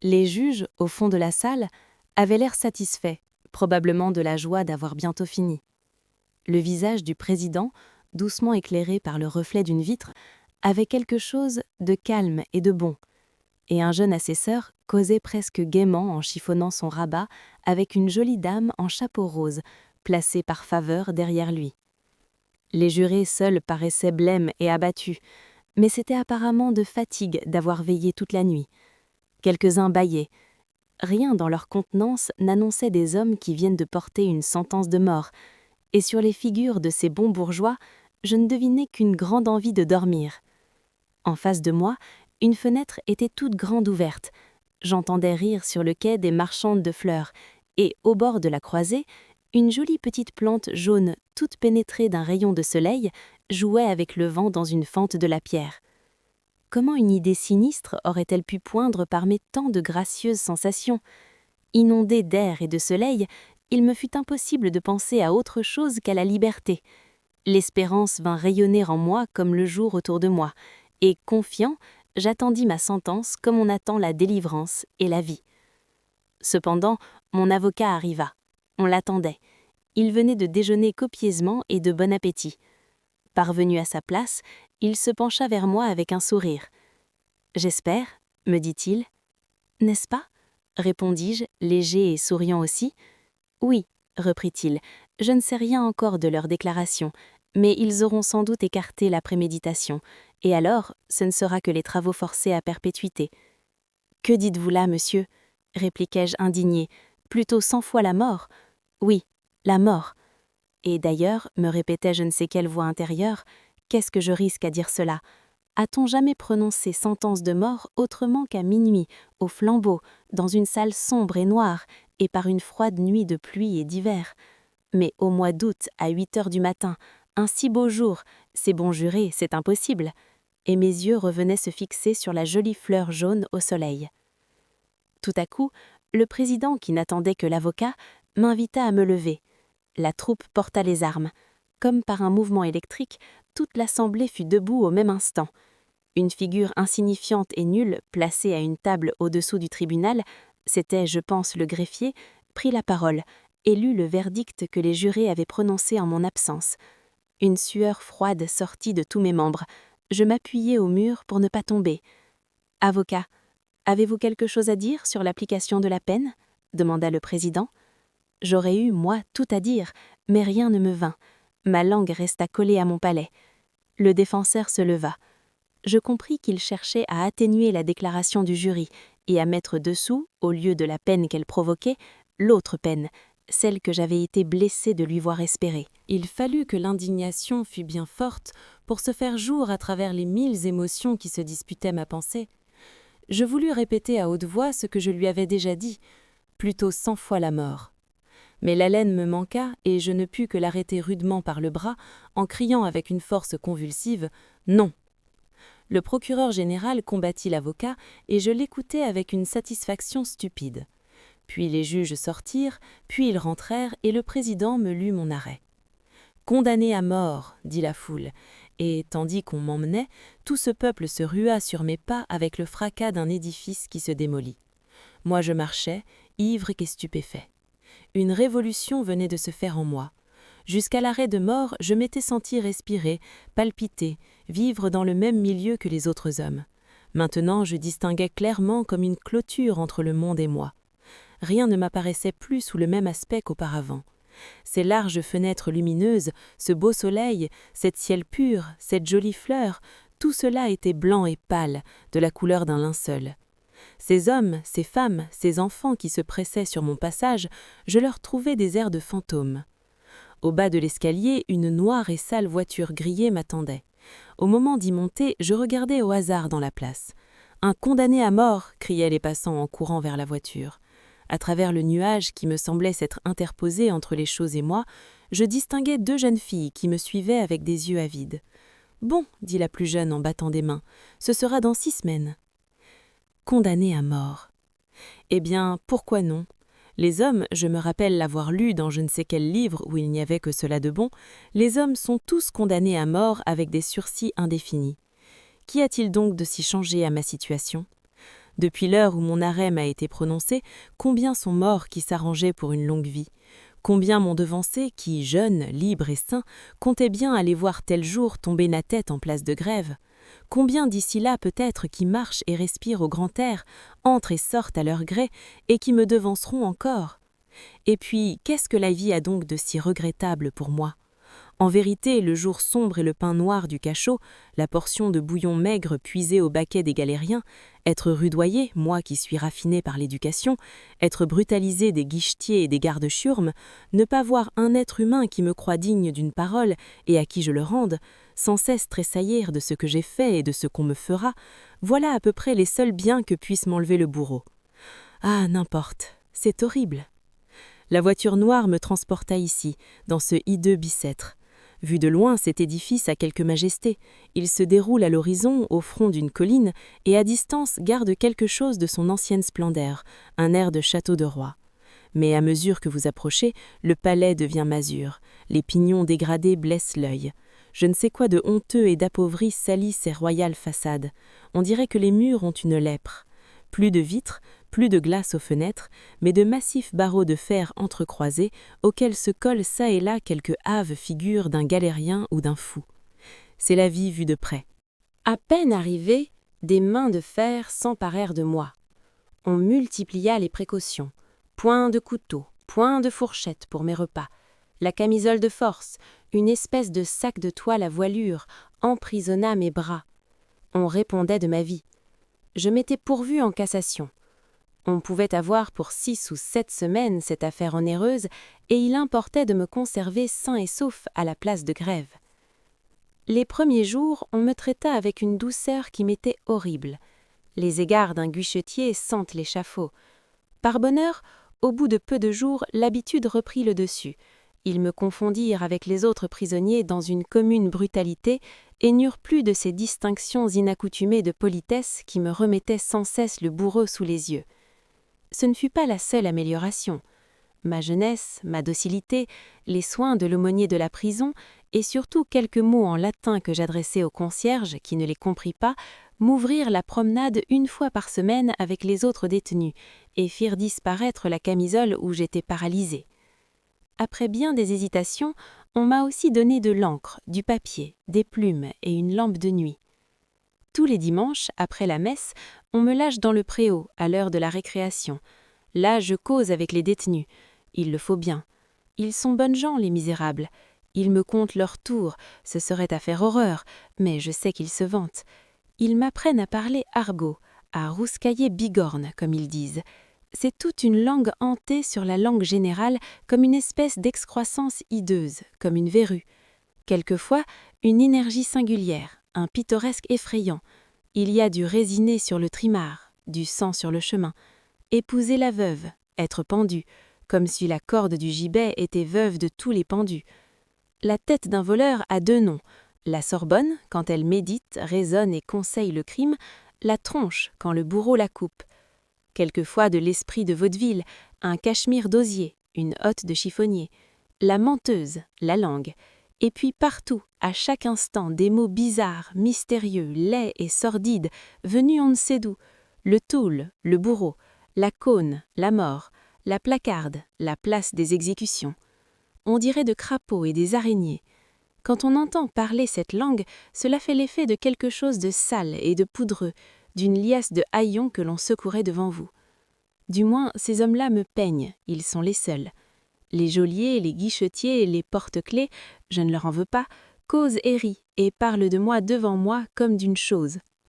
Les juges, au fond de la salle, avaient l'air satisfaits, probablement de la joie d'avoir bientôt fini. Le visage du président, doucement éclairé par le reflet d'une vitre, avait quelque chose de calme et de bon, et un jeune assesseur causait presque gaiement en chiffonnant son rabat avec une jolie dame en chapeau rose, placée par faveur derrière lui. Les jurés seuls paraissaient blêmes et abattus, mais c'était apparemment de fatigue d'avoir veillé toute la nuit. Quelques-uns bâillaient. Rien dans leur contenance n'annonçait des hommes qui viennent de porter une sentence de mort, et sur les figures de ces bons bourgeois, je ne devinais qu'une grande envie de dormir. En face de moi, une fenêtre était toute grande ouverte. J'entendais rire sur le quai des marchandes de fleurs, et au bord de la croisée, une jolie petite plante jaune, toute pénétrée d'un rayon de soleil, jouait avec le vent dans une fente de la pierre. Comment une idée sinistre aurait-elle pu poindre parmi tant de gracieuses sensations ? Inondé d'air et de soleil, il me fut impossible de penser à autre chose qu'à la liberté. L'espérance vint rayonner en moi comme le jour autour de moi, et, confiant, j'attendis ma sentence comme on attend la délivrance et la vie. Cependant, mon avocat arriva. On l'attendait. Il venait de déjeuner copieusement et de bon appétit. Parvenu à sa place, il se pencha vers moi avec un sourire. « J'espère, me dit-il. « N'est-ce pas ?» répondis-je, léger et souriant aussi. « Oui, reprit-il, je ne sais rien encore de leur déclaration, mais ils auront sans doute écarté la préméditation, et alors ce ne sera que les travaux forcés à perpétuité. »« Que dites-vous là, monsieur ?» répliquai-je indigné. « Plutôt 100 fois la mort. »« Oui, la mort. » Et d'ailleurs, me répétait je ne sais quelle voix intérieure, qu'est-ce que je risque à dire cela ? A-t-on jamais prononcé sentence de mort autrement qu'à minuit, au flambeau, dans une salle sombre et noire, et par une froide nuit de pluie et d'hiver ? Mais au mois d'août, à 8 heures du matin, un si beau jour, c'est bon juré, c'est impossible. Et mes yeux revenaient se fixer sur la jolie fleur jaune au soleil. Tout à coup, le président, qui n'attendait que l'avocat, m'invita à me lever. La troupe porta les armes. Comme par un mouvement électrique, toute l'assemblée fut debout au même instant. Une figure insignifiante et nulle, placée à une table au-dessous du tribunal, c'était, je pense, le greffier, prit la parole et lut le verdict que les jurés avaient prononcé en mon absence. Une sueur froide sortit de tous mes membres. Je m'appuyai au mur pour ne pas tomber. « Avocat, avez-vous quelque chose à dire sur l'application de la peine ?» demanda le président. J'aurais eu, moi, tout à dire, mais rien ne me vint. Ma langue resta collée à mon palais. Le défenseur se leva. Je compris qu'il cherchait à atténuer la déclaration du jury et à mettre dessous, au lieu de la peine qu'elle provoquait, l'autre peine, celle que j'avais été blessé de lui voir espérer. Il fallut que l'indignation fût bien forte pour se faire jour à travers les 1000 émotions qui se disputaient ma pensée. Je voulus répéter à haute voix ce que je lui avais déjà dit, plutôt 100 fois la mort. Mais l'haleine me manqua et je ne pus que l'arrêter rudement par le bras en criant avec une force convulsive « Non !» Le procureur général combattit l'avocat et je l'écoutais avec une satisfaction stupide. Puis les juges sortirent, puis ils rentrèrent et le président me lut mon arrêt. « Condamné à mort !» dit la foule, et tandis qu'on m'emmenait, tout ce peuple se rua sur mes pas avec le fracas d'un édifice qui se démolit. Moi je marchais, ivre et stupéfait. Une révolution venait de se faire en moi. Jusqu'à l'arrêt de mort, je m'étais senti respirer, palpiter, vivre dans le même milieu que les autres hommes. Maintenant, je distinguais clairement comme une clôture entre le monde et moi. Rien ne m'apparaissait plus sous le même aspect qu'auparavant. Ces larges fenêtres lumineuses, ce beau soleil, cette ciel pur, cette jolie fleur, tout cela était blanc et pâle, de la couleur d'un linceul. Ces hommes, ces femmes, ces enfants qui se pressaient sur mon passage, je leur trouvais des airs de fantômes. Au bas de l'escalier, une noire et sale voiture grillée m'attendait. Au moment d'y monter, je regardais au hasard dans la place. « Un condamné à mort !» criaient les passants en courant vers la voiture. À travers le nuage qui me semblait s'être interposé entre les choses et moi, je distinguais 2 jeunes filles qui me suivaient avec des yeux avides. « Bon, » dit la plus jeune en battant des mains, « ce sera dans 6 semaines. » Condamné à mort. Eh bien, pourquoi non ? Les hommes, je me rappelle l'avoir lu dans je ne sais quel livre où il n'y avait que cela de bon, les hommes sont tous condamnés à mort avec des sursis indéfinis. Qu'y a-t-il donc de si changé à ma situation ? Depuis l'heure où mon arrêt m'a été prononcé, combien sont morts qui s'arrangeaient pour une longue vie? Combien m'ont devancé qui, jeunes, libres et sains, comptaient bien aller voir tel jour tomber na tête en place de grève? Combien d'ici là peut-être qui marchent et respirent au grand air, entrent et sortent à leur gré, et qui me devanceront encore? Et puis, qu'est-ce que la vie a donc de si regrettable pour moi? En vérité, le jour sombre et le pain noir du cachot, la portion de bouillon maigre puisée au baquet des galériens, être rudoyé, moi qui suis raffiné par l'éducation, être brutalisé des guichetiers et des gardes-chiourmes, ne pas voir un être humain qui me croit digne d'une parole et à qui je le rende, sans cesse tressaillir de ce que j'ai fait et de ce qu'on me fera, voilà à peu près les seuls biens que puisse m'enlever le bourreau. Ah, n'importe, c'est horrible. La voiture noire me transporta ici, dans ce hideux bicêtre. Vu de loin, cet édifice a quelque majesté. Il se déroule à l'horizon, au front d'une colline, et à distance garde quelque chose de son ancienne splendeur, un air de château de roi. Mais à mesure que vous approchez, le palais devient masure. Les pignons dégradés blessent l'œil. Je ne sais quoi de honteux et d'appauvri salit ces royales façades. On dirait que les murs ont une lèpre. Plus de vitres, plus de glace aux fenêtres, mais de massifs barreaux de fer entrecroisés auxquels se colle çà et là quelque hâve figure d'un galérien ou d'un fou. C'est la vie vue de près. À peine arrivé, des mains de fer s'emparèrent de moi. On multiplia les précautions. Point de couteau, point de fourchette pour mes repas. La camisole de force, une espèce de sac de toile à voilure, emprisonna mes bras. On répondait de ma vie. Je m'étais pourvue en cassation. On pouvait avoir pour 6 ou 7 semaines cette affaire onéreuse, et il importait de me conserver sain et sauf à la place de grève. Les premiers jours, on me traita avec une douceur qui m'était horrible. Les égards d'un guichetier sentent l'échafaud. Par bonheur, au bout de peu de jours, l'habitude reprit le dessus. Ils me confondirent avec les autres prisonniers dans une commune brutalité et n'eurent plus de ces distinctions inaccoutumées de politesse qui me remettaient sans cesse le bourreau sous les yeux. Ce ne fut pas la seule amélioration. Ma jeunesse, ma docilité, les soins de l'aumônier de la prison et surtout quelques mots en latin que j'adressai au concierge, qui ne les comprit pas, m'ouvrirent la promenade une fois par semaine avec les autres détenus et firent disparaître la camisole où j'étais paralysée. Après bien des hésitations, on m'a aussi donné de l'encre, du papier, des plumes et une lampe de nuit. Tous les dimanches, après la messe, on me lâche dans le préau, à l'heure de la récréation. Là, je cause avec les détenus. Il le faut bien. Ils sont bonnes gens, les misérables. Ils me content leur tour, ce serait à faire horreur, mais je sais qu'ils se vantent. Ils m'apprennent à parler argot, à rouscailler bigorne, comme ils disent. C'est toute une langue hantée sur la langue générale, comme une espèce d'excroissance hideuse, comme une verrue. Quelquefois, une énergie singulière, un pittoresque effrayant. Il y a du résiné sur le trimar, du sang sur le chemin. Épouser la veuve, être pendu, comme si la corde du gibet était veuve de tous les pendus. La tête d'un voleur a 2 noms. La Sorbonne, quand elle médite, raisonne et conseille le crime, la tronche, quand le bourreau la coupe. Quelquefois de l'esprit de vaudeville, un cachemire d'osier, une hotte de chiffonnier, la menteuse, la langue, et puis partout, à chaque instant, des mots bizarres, mystérieux, laids et sordides, venus on ne sait d'où, le toule, le bourreau, la cône, la mort, la placarde, la place des exécutions. On dirait de crapauds et des araignées. Quand on entend parler cette langue, cela fait l'effet de quelque chose de sale et de poudreux, d'une liasse de haillons que l'on secourait devant vous. Du moins, ces hommes-là me peignent, ils sont les seuls. Les geôliers, les guichetiers, les porte-clés, je ne leur en veux pas, causent et rient et parlent de moi devant moi comme d'une chose,